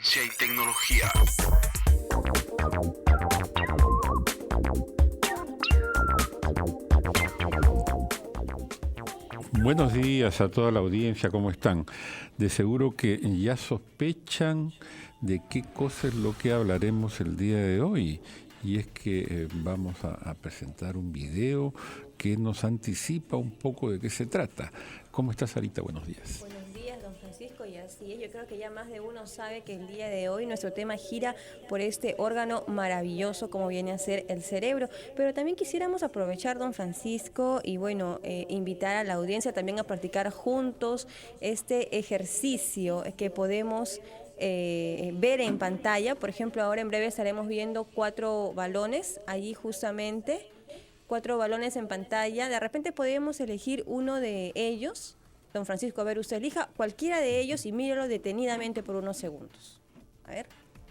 Ciencia y tecnología. Buenos días a toda la audiencia, ¿cómo están? De seguro que ya sospechan de qué cosa es lo que hablaremos el día de hoy. Y es que vamos a presentar un video que nos anticipa un poco de qué se trata. ¿Cómo estás, Sarita? Buenos días. Buenos días, don Francisco, y así es. Yo creo que ya más de uno sabe que el día de hoy nuestro tema gira por este órgano maravilloso como viene a ser el cerebro. Pero también quisiéramos aprovechar, don Francisco, y bueno, invitar a la audiencia también a practicar juntos este ejercicio que podemos ver en pantalla. Por ejemplo, ahora en breve estaremos viendo 4 balones allí justamente. 4 balones en pantalla. De repente podemos elegir uno de ellos. Don Francisco, a ver, usted elija cualquiera de ellos y míralo detenidamente por unos segundos. A ver,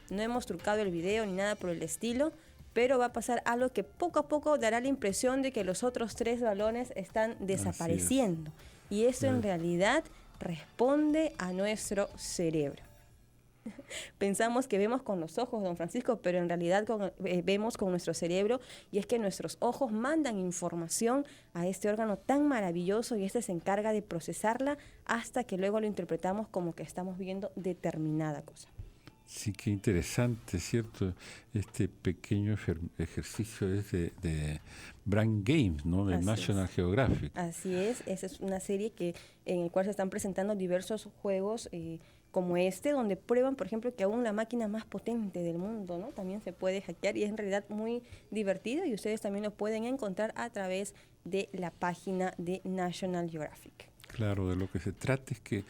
no hemos trucado el video ni nada por el estilo, pero va a pasar algo que poco a poco dará la impresión de que los otros 3 balones están desapareciendo. Y eso en realidad responde a nuestro cerebro. Pensamos que vemos con los ojos, don Francisco, pero en realidad vemos con nuestro cerebro, y es que nuestros ojos mandan información a este órgano tan maravilloso y este se encarga de procesarla hasta que luego lo interpretamos como que estamos viendo determinada cosa. Sí, qué interesante, ¿cierto? Este pequeño ejercicio es de Brain Games, ¿no? De National Geographic. Así es, esa es una serie en la cual se están presentando diversos juegos como este, donde prueban, por ejemplo, que aún la máquina más potente del mundo, ¿no? También se puede hackear y es en realidad muy divertido, y ustedes también lo pueden encontrar a través de la página de National Geographic. Claro, de lo que se trata es que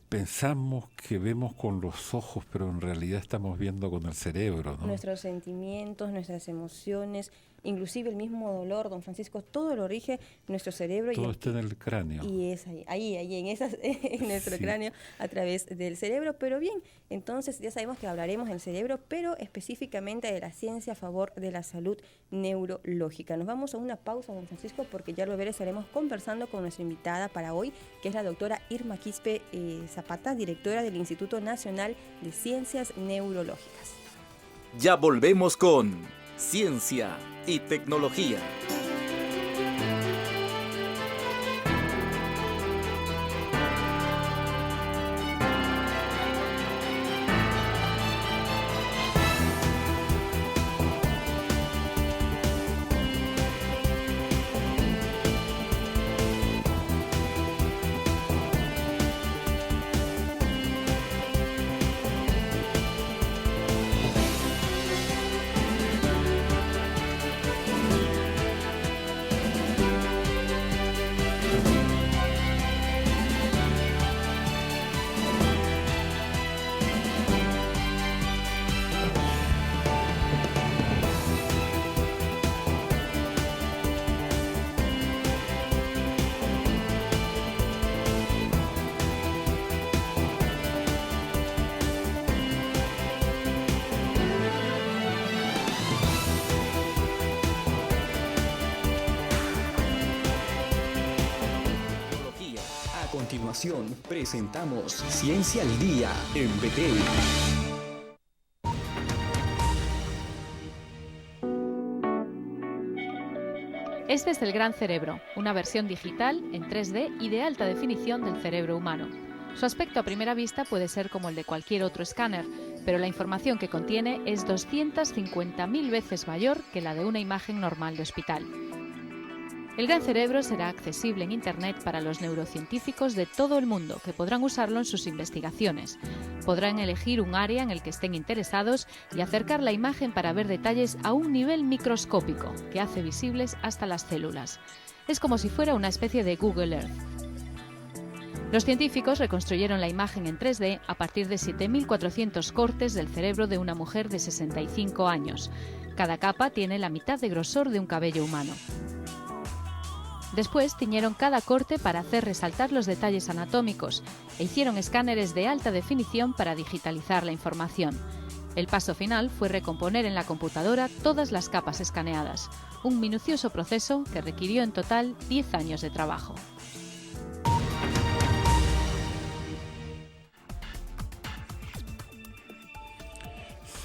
pensamos que vemos con los ojos, pero en realidad estamos viendo con el cerebro, ¿no? Nuestros sentimientos, nuestras emociones, inclusive el mismo dolor, don Francisco, todo lo rige nuestro cerebro. Todo está en el cráneo. Y es ahí en nuestro cráneo, a través del cerebro. Pero bien, entonces ya sabemos que hablaremos del cerebro, pero específicamente de la ciencia a favor de la salud neurológica. Nos vamos a una pausa, don Francisco, porque ya luego estaremos conversando con nuestra invitada para hoy, que es la doctora Irma Quispe Zapata, directora del Instituto Nacional de Ciencias Neurológicas. Ya volvemos con Ciencia y Tecnología. Presentamos Ciencia al Día en BT. Este es el Gran Cerebro, una versión digital en 3D y de alta definición del cerebro humano. Su aspecto a primera vista puede ser como el de cualquier otro escáner, pero la información que contiene es 250.000 veces mayor que la de una imagen normal de hospital. El Gran Cerebro será accesible en Internet para los neurocientíficos de todo el mundo, que podrán usarlo en sus investigaciones. Podrán elegir un área en el que estén interesados y acercar la imagen para ver detalles a un nivel microscópico, que hace visibles hasta las células. Es como si fuera una especie de Google Earth. Los científicos reconstruyeron la imagen en 3D a partir de 7.400 cortes del cerebro de una mujer de 65 años. Cada capa tiene la mitad de grosor de un cabello humano. Después tiñeron cada corte para hacer resaltar los detalles anatómicos e hicieron escáneres de alta definición para digitalizar la información. El paso final fue recomponer en la computadora todas las capas escaneadas, un minucioso proceso que requirió en total 10 años de trabajo.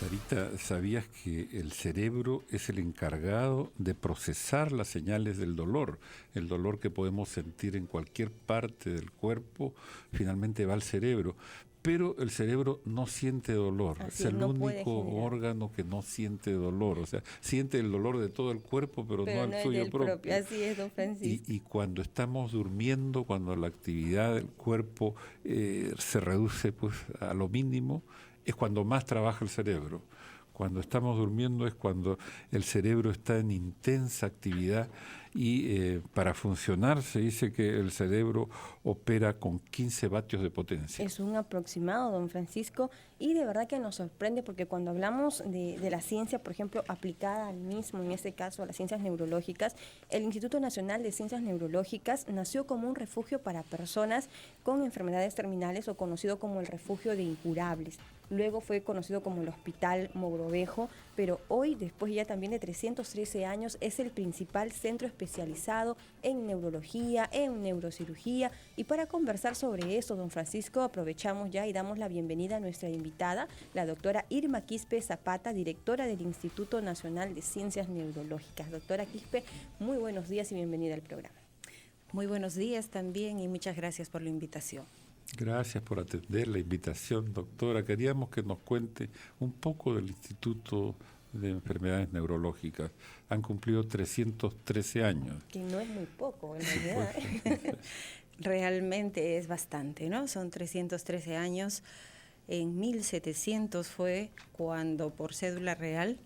Sarita, ¿sabías que el cerebro es el encargado de procesar las señales del dolor? El dolor que podemos sentir en cualquier parte del cuerpo finalmente va al cerebro. Pero el cerebro no siente dolor, Así es el no puede único generar. órgano que no siente dolor, o sea, siente el dolor de todo el cuerpo, pero no el no es suyo del propio. Así es, don Francisco. Y cuando estamos durmiendo, cuando la actividad del cuerpo se reduce pues a lo mínimo, es cuando más trabaja el cerebro. Cuando estamos durmiendo es cuando el cerebro está en intensa actividad y para funcionar se dice que el cerebro opera con 15 vatios de potencia. Es un aproximado, don Francisco, y de verdad que nos sorprende porque cuando hablamos de la ciencia, por ejemplo, aplicada al mismo, en este caso a las ciencias neurológicas, el Instituto Nacional de Ciencias Neurológicas nació como un refugio para personas con enfermedades terminales o conocido como el refugio de incurables. Luego fue conocido como el Hospital Mogrovejo, pero hoy, después ya también de 313 años, es el principal centro especializado en neurología, en neurocirugía. Y para conversar sobre esto, don Francisco, aprovechamos ya y damos la bienvenida a nuestra invitada, la doctora Irma Quispe Zapata, directora del Instituto Nacional de Ciencias Neurológicas. Doctora Quispe, muy buenos días y bienvenida al programa. Muy buenos días también y muchas gracias por la invitación. Gracias por atender la invitación, doctora. Queríamos que nos cuente un poco del Instituto de Enfermedades Neurológicas. Han cumplido 313 años. Que no es muy poco, en realidad. Realmente es bastante, ¿no? Son 313 años. En 1700 fue cuando por cédula real,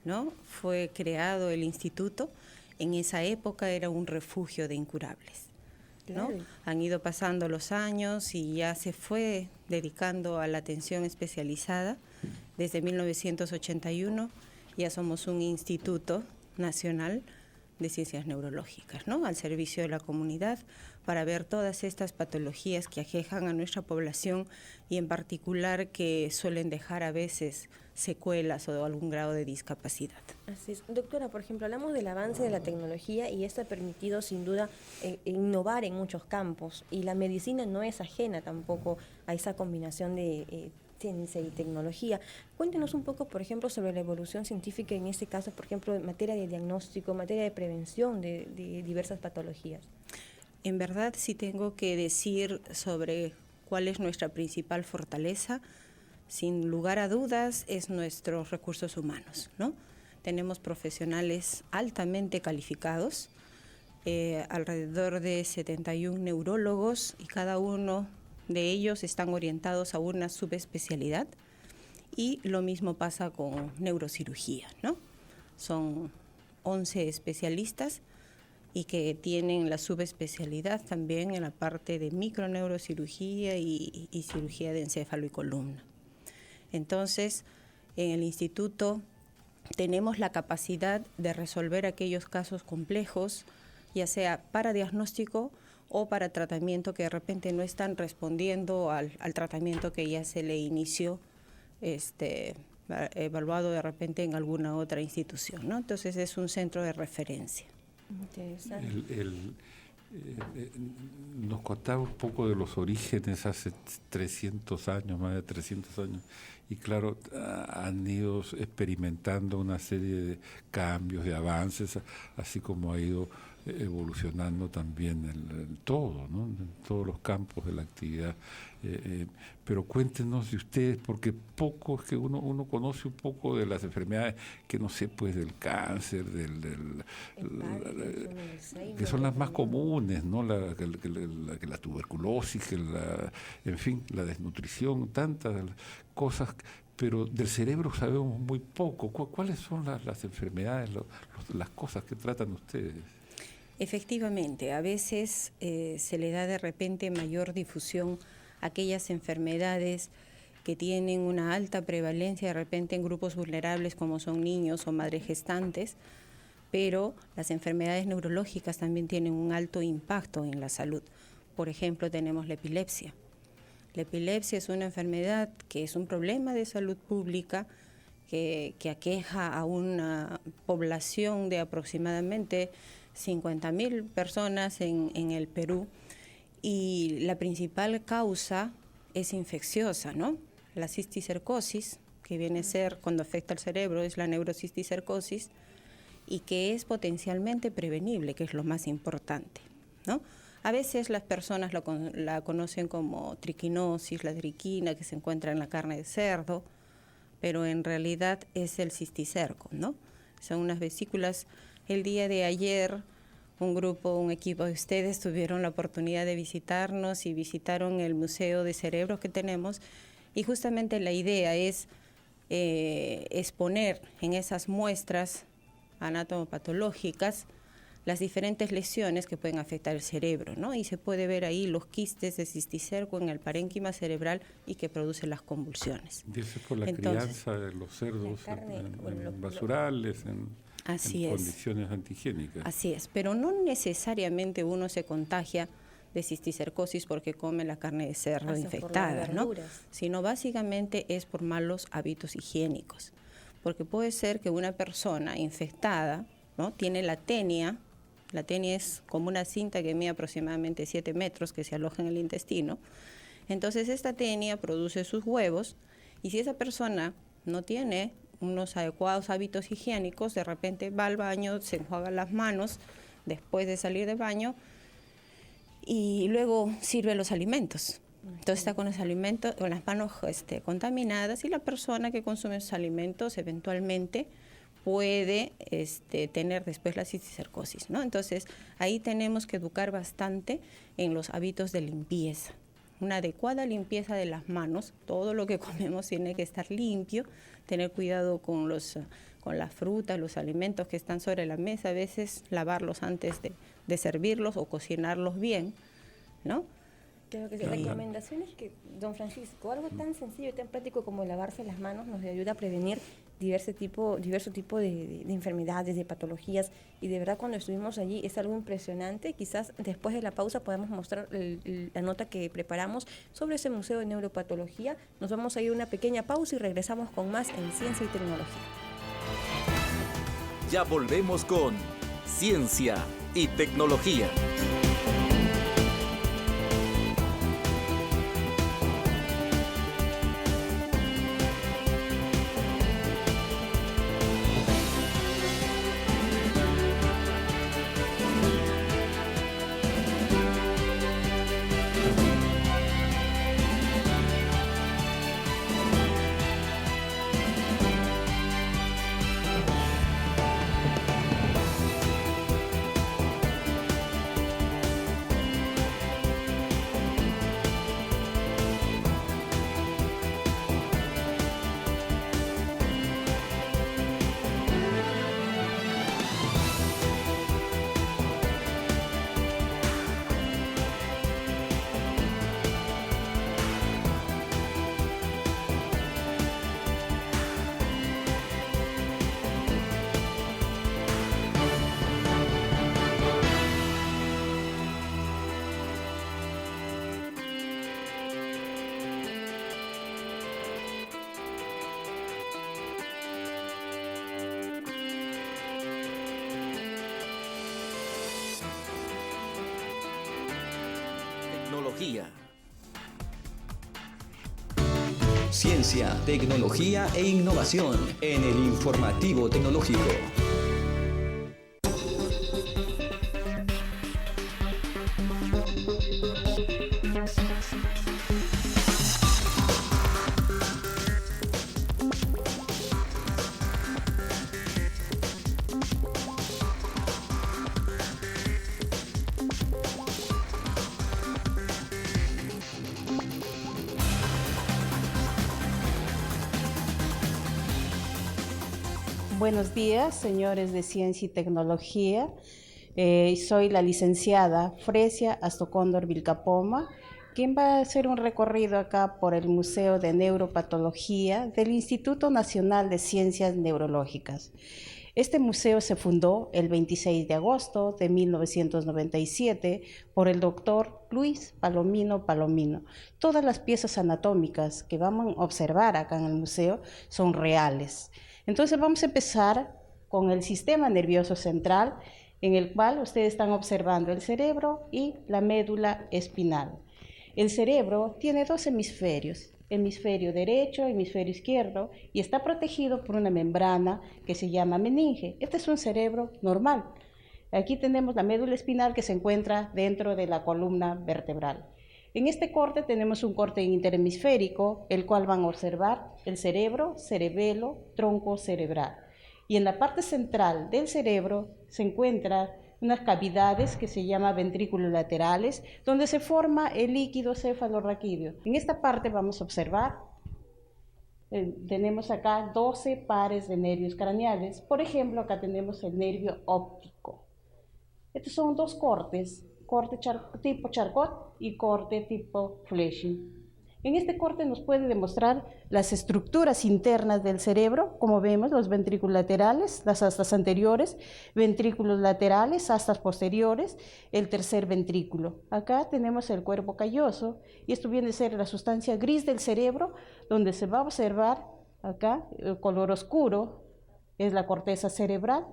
¿no?, fue creado el instituto. En esa época era un refugio de incurables, ¿no? Claro. Han ido pasando los años y ya se fue dedicando a la atención especializada. Desde 1981 ya somos un instituto nacional de ciencias neurológicas, ¿no?, al servicio de la comunidad para ver todas estas patologías que aquejan a nuestra población y en particular que suelen dejar a veces secuelas o algún grado de discapacidad. Así es. Doctora, por ejemplo, hablamos del avance de la tecnología y esto ha permitido sin duda innovar en muchos campos y la medicina no es ajena tampoco a esa combinación de ciencia y tecnología. Cuéntenos un poco, por ejemplo, sobre la evolución científica en este caso, por ejemplo, en materia de diagnóstico, en materia de prevención de diversas patologías. En verdad, sí tengo que decir sobre cuál es nuestra principal fortaleza. Sin lugar a dudas, es nuestros recursos humanos, ¿no? Tenemos profesionales altamente calificados, alrededor de 71 neurólogos y cada uno de ellos están orientados a una subespecialidad y lo mismo pasa con neurocirugía, ¿no? Son 11 especialistas y que tienen la subespecialidad también en la parte de microneurocirugía y cirugía de encéfalo y columna. Entonces, en el instituto tenemos la capacidad de resolver aquellos casos complejos, ya sea para diagnóstico o para tratamiento que de repente no están respondiendo al tratamiento que ya se le inició, evaluado de repente en alguna otra institución, ¿no? Entonces es un centro de referencia. Interesante. Nos contaba un poco de los orígenes hace 300 años, más de 300 años, y claro, han ido experimentando una serie de cambios, de avances, así como ha ido evolucionando también el todo, ¿no?, en todos los campos de la actividad. Pero cuéntenos de ustedes, porque poco es que uno conoce un poco de las enfermedades, que no sé, pues del cáncer, que son las más comunes, ¿no?, la tuberculosis, en fin, la desnutrición, tantas cosas, pero del cerebro sabemos muy poco. ¿Cuáles son las enfermedades, las cosas que tratan ustedes? Efectivamente, a veces se le da de repente mayor difusión a aquellas enfermedades que tienen una alta prevalencia de repente en grupos vulnerables como son niños o madres gestantes, pero las enfermedades neurológicas también tienen un alto impacto en la salud. Por ejemplo, tenemos la epilepsia. La epilepsia es una enfermedad que es un problema de salud pública que aqueja a una población de aproximadamente 50.000 personas en el Perú, y la principal causa es infecciosa, ¿no? La cisticercosis, que viene a ser cuando afecta al cerebro, es la neurocisticercosis, y que es potencialmente prevenible, que es lo más importante, ¿no? A veces las personas la conocen como triquinosis, la triquina que se encuentra en la carne de cerdo, pero en realidad es el cisticerco, ¿no? Son unas vesículas. El día de ayer un equipo de ustedes tuvieron la oportunidad de visitarnos y visitaron el Museo de Cerebros que tenemos, y justamente la idea es exponer en esas muestras anatomopatológicas las diferentes lesiones que pueden afectar el cerebro, ¿no? Y se puede ver ahí los quistes de cisticerco en el parénquima cerebral y que producen las convulsiones. Y eso es por la crianza de los cerdos en basurales, en condiciones antihigiénicas. Así es, pero no necesariamente uno se contagia de cisticercosis porque come la carne de cerdo infectada, ¿no? Sino básicamente es por malos hábitos higiénicos. Porque puede ser que una persona infectada, ¿no?, tiene la tenia. La tenia es como una cinta que mide aproximadamente 7 metros que se aloja en el intestino. Entonces esta tenia produce sus huevos, y si esa persona no tiene unos adecuados hábitos higiénicos, de repente va al baño, se enjuaga las manos después de salir del baño y luego sirve los alimentos. Entonces está con los alimentos, con las manos contaminadas, y la persona que consume esos alimentos eventualmente puede tener después la cisticercosis, ¿no? Entonces ahí tenemos que educar bastante en los hábitos de limpieza. Una adecuada limpieza de las manos, todo lo que comemos tiene que estar limpio, tener cuidado con las frutas, los alimentos que están sobre la mesa, a veces lavarlos antes de servirlos o cocinarlos bien, ¿no? Creo que recomendaciones que, don Francisco, algo tan sencillo y tan práctico como lavarse las manos nos ayuda a prevenir diverso tipo de enfermedades, de patologías, y de verdad cuando estuvimos allí es algo impresionante. Quizás después de la pausa podemos mostrar la nota que preparamos sobre ese Museo de Neuropatología. Nos vamos a ir a una pequeña pausa y regresamos con más en Ciencia y Tecnología. Ya volvemos con Ciencia y Tecnología. Ciencia, tecnología e innovación en el informativo tecnológico. Buenos días, señores de Ciencia y Tecnología. Soy la licenciada Fresia Astocóndor Vilcapoma, quien va a hacer un recorrido acá por el Museo de Neuropatología del Instituto Nacional de Ciencias Neurológicas. Este museo se fundó el 26 de agosto de 1997 por el doctor Luis Palomino Palomino. Todas las piezas anatómicas que vamos a observar acá en el museo son reales. Entonces vamos a empezar con el sistema nervioso central, en el cual ustedes están observando el cerebro y la médula espinal. El cerebro tiene dos hemisferios. hemisferio derecho, hemisferio izquierdo, y está protegido por una membrana que se llama meninge. Este es un cerebro normal. Aquí tenemos la médula espinal que se encuentra dentro de la columna vertebral. En este corte tenemos un corte interhemisférico, el cual van a observar el cerebro, cerebelo, tronco cerebral. Y en la parte central del cerebro se encuentran unas cavidades que se llaman ventrículos laterales, donde se forma el líquido cefalorraquídeo. En esta parte vamos a observar, tenemos acá 12 pares de nervios craneales. Por ejemplo, acá tenemos el nervio óptico. Estos son dos cortes, corte tipo Charcot y corte tipo Fleming. En este corte nos puede demostrar las estructuras internas del cerebro, como vemos, los ventrículos laterales, las astas anteriores, ventrículos laterales, astas posteriores, el tercer ventrículo. Acá tenemos el cuerpo calloso, y esto viene a ser la sustancia gris del cerebro, donde se va a observar acá el color oscuro, es la corteza cerebral.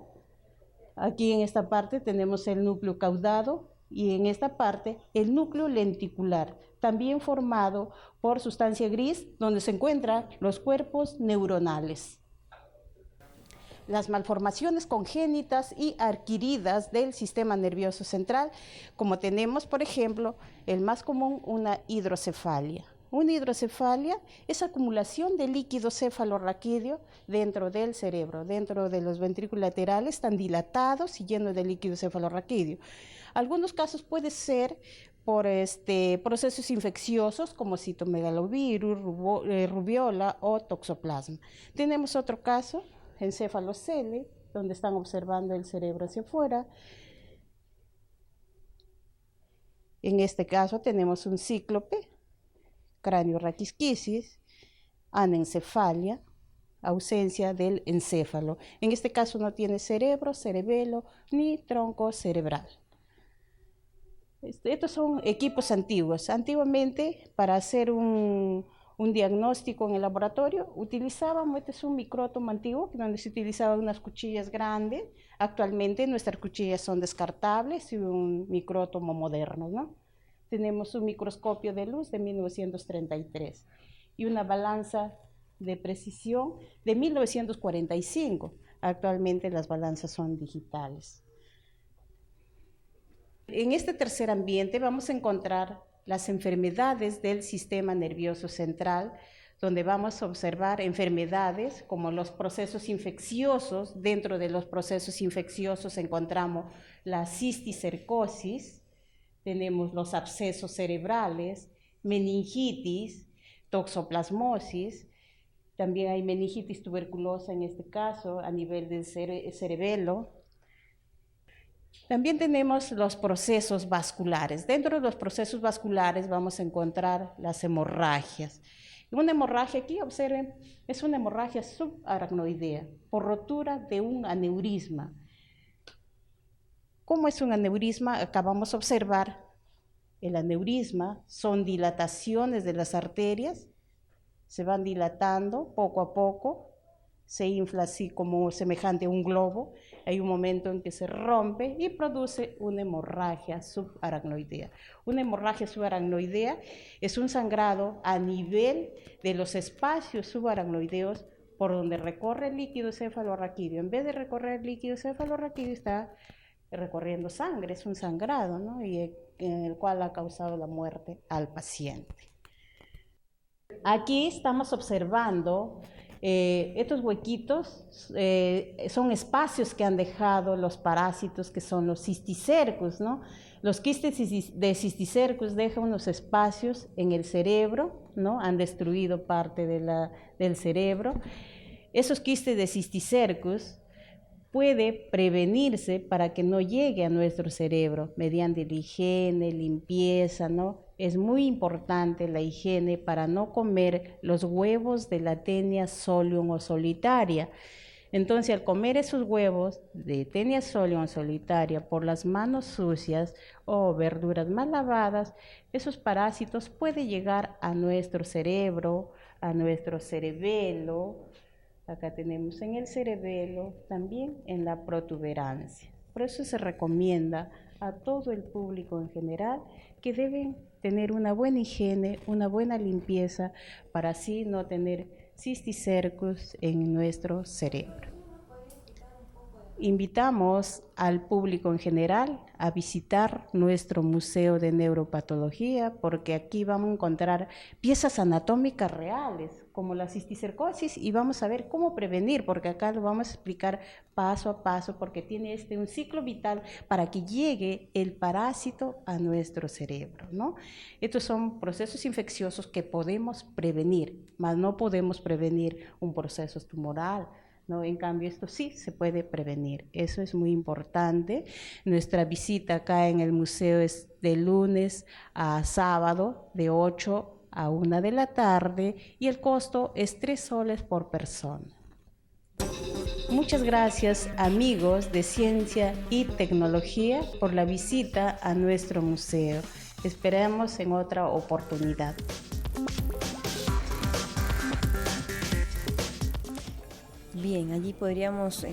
Aquí en esta parte tenemos el núcleo caudado, y en esta parte el núcleo lenticular, también formado por sustancia gris, donde se encuentran los cuerpos neuronales. Las malformaciones congénitas y adquiridas del sistema nervioso central, como tenemos, por ejemplo, el más común, una hidrocefalia. Una hidrocefalia es acumulación de líquido cefalorraquídeo dentro del cerebro, dentro de los ventrículos laterales, están dilatados y llenos de líquido cefalorraquídeo. Algunos casos puede ser por procesos infecciosos como citomegalovirus, rubiola o toxoplasma. Tenemos otro caso, encefalocele, donde están observando el cerebro hacia afuera. En este caso tenemos un cíclope, cranioraquisquisis, anencefalia, ausencia del encéfalo. En este caso no tiene cerebro, cerebelo ni tronco cerebral. Estos son equipos antiguos. Antiguamente, para hacer un diagnóstico en el laboratorio, utilizábamos, este es un micrótomo antiguo, donde se utilizaban unas cuchillas grandes. Actualmente nuestras cuchillas son descartables y un micrótomo moderno, ¿no? Tenemos un microscopio de luz de 1933 y una balanza de precisión de 1945. Actualmente las balanzas son digitales. En este tercer ambiente vamos a encontrar las enfermedades del sistema nervioso central, donde vamos a observar enfermedades como los procesos infecciosos. Dentro de los procesos infecciosos encontramos la cisticercosis, tenemos los abscesos cerebrales, meningitis, toxoplasmosis, también hay meningitis tuberculosa en este caso a nivel del cerebelo. También tenemos los procesos vasculares. Dentro de los procesos vasculares vamos a encontrar las hemorragias. Una hemorragia aquí, observen, es una hemorragia subaracnoidea por rotura de un aneurisma. ¿Cómo es un aneurisma? Acá vamos a observar el aneurisma, son dilataciones de las arterias, se van dilatando poco a poco, se infla así como semejante a un globo, hay un momento en que se rompe y produce una hemorragia subaracnoidea. Una hemorragia subaracnoidea es un sangrado a nivel de los espacios subaracnoideos por donde recorre el líquido cefalorraquídeo. En vez de recorrer el líquido cefalorraquídeo está recorriendo sangre, es un sangrado, ¿no? Y en el cual ha causado la muerte al paciente. Aquí estamos observando estos huequitos, son espacios que han dejado los parásitos que son los cisticercus, ¿no? Los quistes de cisticercus dejan unos espacios en el cerebro, ¿no? Han destruido parte del cerebro. Esos quistes de cisticercus puede prevenirse para que no llegue a nuestro cerebro mediante la higiene, limpieza, ¿no? Es muy importante la higiene para no comer los huevos de la Taenia solium o solitaria. Entonces, al comer esos huevos de Taenia solium o solitaria por las manos sucias o verduras mal lavadas, esos parásitos pueden llegar a nuestro cerebro, a nuestro cerebelo. Acá tenemos en el cerebelo, también en la protuberancia. Por eso se recomienda a todo el público en general que deben tener una buena higiene, una buena limpieza, para así no tener cisticercus en nuestro cerebro. Invitamos al público en general a visitar nuestro Museo de Neuropatología, porque aquí vamos a encontrar piezas anatómicas reales, como la cisticercosis, y vamos a ver cómo prevenir, porque acá lo vamos a explicar paso a paso, porque tiene un ciclo vital para que llegue el parásito a nuestro cerebro, ¿no? Estos son procesos infecciosos que podemos prevenir, mas no podemos prevenir un proceso tumoral, ¿no? En cambio, esto sí se puede prevenir. Eso es muy importante. Nuestra visita acá en el museo es de lunes a sábado, de 8 a 1 de la tarde, y el costo es 3 soles por persona. Muchas gracias, amigos de Ciencia y Tecnología, por la visita a nuestro museo. Esperamos en otra oportunidad. Bien, allí podríamos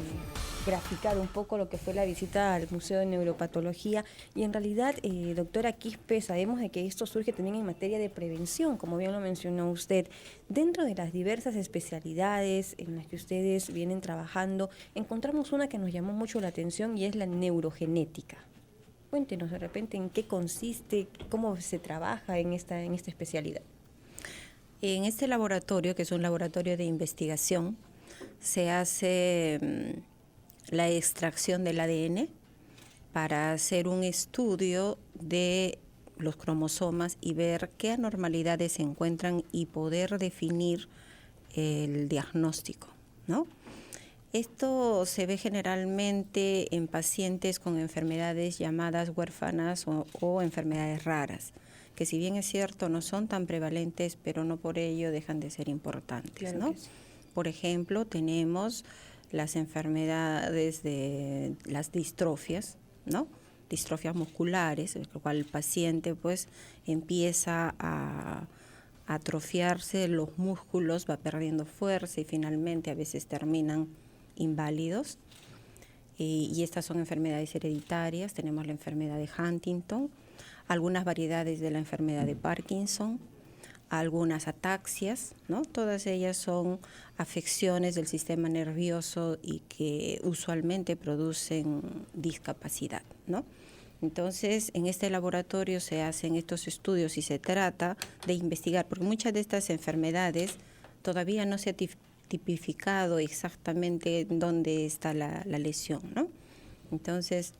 graficar un poco lo que fue la visita al Museo de Neuropatología, y en realidad, doctora Quispe, sabemos de que esto surge también en materia de prevención, como bien lo mencionó usted. Dentro de las diversas especialidades en las que ustedes vienen trabajando, encontramos una que nos llamó mucho la atención y es la neurogenética. Cuéntenos de repente en qué consiste, cómo se trabaja en esta especialidad. En este laboratorio, que es un laboratorio de investigación, se hace la extracción del ADN para hacer un estudio de los cromosomas y ver qué anormalidades se encuentran y poder definir el diagnóstico, ¿no? Esto se ve generalmente en pacientes con enfermedades llamadas huérfanas o enfermedades raras, que si bien es cierto no son tan prevalentes, pero no por ello dejan de ser importantes, Claro, ¿no? que sí. Por ejemplo, tenemos las enfermedades de las distrofias, ¿no? Distrofias musculares, en lo cual el paciente pues empieza a atrofiarse los músculos, va perdiendo fuerza y finalmente a veces terminan inválidos. Y estas son enfermedades hereditarias. Tenemos la enfermedad de Huntington, algunas variedades de la enfermedad de Parkinson, algunas ataxias, ¿no? Todas ellas son afecciones del sistema nervioso y que usualmente producen discapacidad, ¿no? Entonces, en este laboratorio se hacen estos estudios y se trata de investigar, porque muchas de estas enfermedades todavía no se ha tipificado exactamente dónde está la lesión, ¿no? Entonces,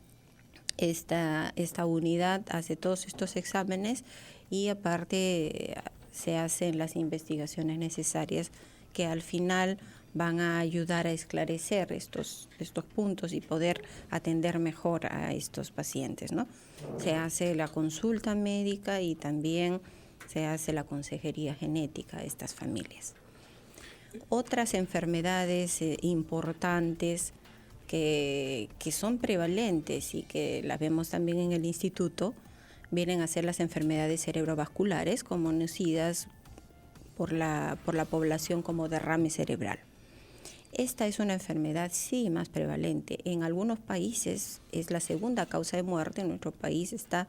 esta unidad hace todos estos exámenes y aparte se hacen las investigaciones necesarias que al final van a ayudar a esclarecer estos puntos y poder atender mejor a estos pacientes, ¿no? Se hace la consulta médica y también se hace la consejería genética a estas familias. Otras enfermedades importantes que son prevalentes y que las vemos también en el instituto vienen a ser las enfermedades cerebrovasculares, conocidas por la población como derrame cerebral. Esta es una enfermedad, sí, más prevalente. En algunos países es la segunda causa de muerte, en nuestro país está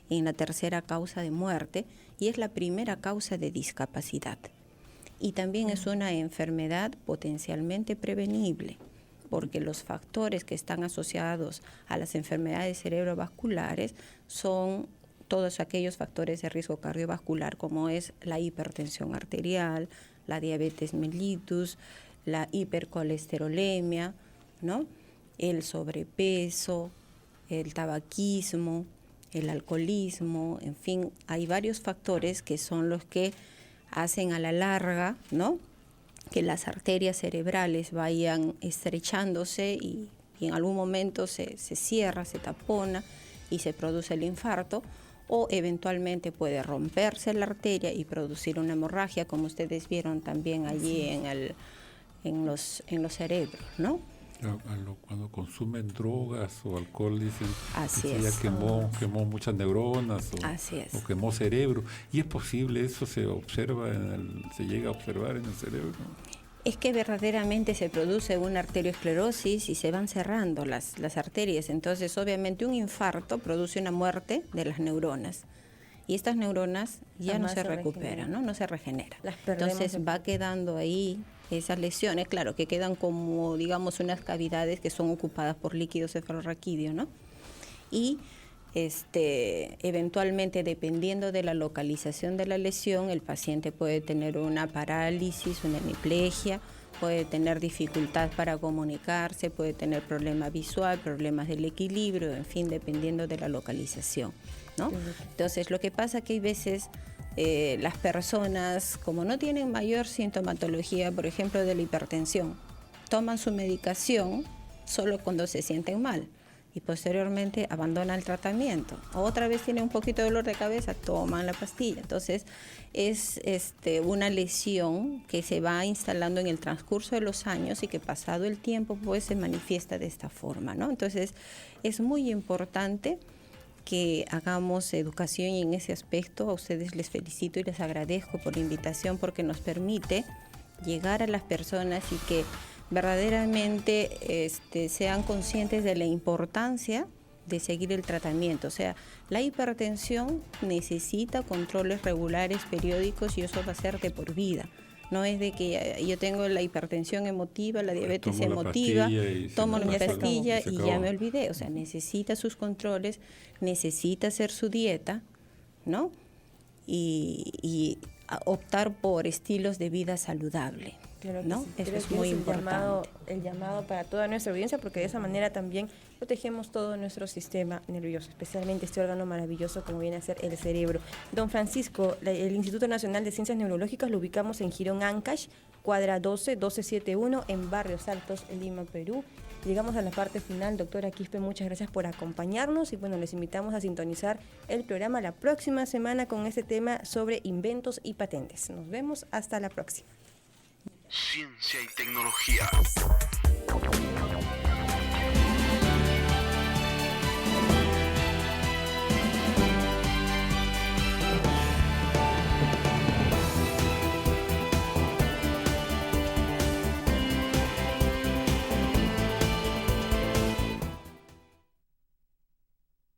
en la tercera causa de muerte y es la primera causa de discapacidad. Y también es una enfermedad potencialmente prevenible, porque los factores que están asociados a las enfermedades cerebrovasculares son todos aquellos factores de riesgo cardiovascular, como es la hipertensión arterial, la diabetes mellitus, la hipercolesterolemia, ¿no? El sobrepeso, el tabaquismo, el alcoholismo, en fin, hay varios factores que son los que hacen a la larga, ¿no?, que las arterias cerebrales vayan estrechándose y en algún momento se cierra, se tapona y se produce el infarto, o eventualmente puede romperse la arteria y producir una hemorragia, como ustedes vieron también allí en los cerebros, ¿no? Cuando consumen drogas o alcohol, dicen Así que ya es. quemó muchas neuronas Así es. o quemó cerebro. ¿Y es posible eso? ¿Se observa se llega a observar en el cerebro? Es que verdaderamente se produce una arteriosclerosis y se van cerrando las arterias. Entonces, obviamente, un infarto produce una muerte de las neuronas. y estas neuronas ya Jamás no se se recuperan, ¿no? No se regeneran. Las perdemos. Entonces va quedando ahí esas lesiones, claro, que quedan como, digamos, unas cavidades que son ocupadas por líquido cefalorraquídeo, ¿no? Y eventualmente, dependiendo de la localización de la lesión, el paciente puede tener una parálisis, una hemiplegia, puede tener dificultad para comunicarse, puede tener problema visual, problemas del equilibrio, en fin, dependiendo de la localización, ¿no? Entonces, lo que pasa es que hay veces las personas, como no tienen mayor sintomatología, por ejemplo, de la hipertensión, toman su medicación solo cuando se sienten mal y posteriormente abandonan el tratamiento. Otra vez tienen un poquito de dolor de cabeza, toman la pastilla. Entonces, es una lesión que se va instalando en el transcurso de los años y que pasado el tiempo pues se manifiesta de esta forma, ¿no? Entonces, es muy importante que hagamos educación y en ese aspecto a ustedes les felicito y les agradezco por la invitación porque nos permite llegar a las personas y que verdaderamente sean conscientes de la importancia de seguir el tratamiento. O sea, la hipertensión necesita controles regulares, periódicos, y eso va a ser de por vida. No es de que yo tengo la hipertensión emotiva, la diabetes emotiva, tomo la pastilla y ya me olvidé. O sea, necesita sus controles, necesita hacer su dieta, ¿no? Y optar por estilos de vida saludable. Claro que ¿no? sí. Eso Creo es que muy es importante. el llamado para toda nuestra audiencia, porque de esa manera también protegemos todo nuestro sistema nervioso, especialmente este órgano maravilloso como viene a ser el cerebro. Don Francisco, el Instituto Nacional de Ciencias Neurológicas lo ubicamos en Girón Ancash, cuadra 1271, en Barrios Altos, Lima, Perú. Llegamos a la parte final. Doctora Quispe, muchas gracias por acompañarnos y bueno, les invitamos a sintonizar el programa la próxima semana con este tema sobre inventos y patentes. Nos vemos hasta la próxima. Ciencia y tecnología.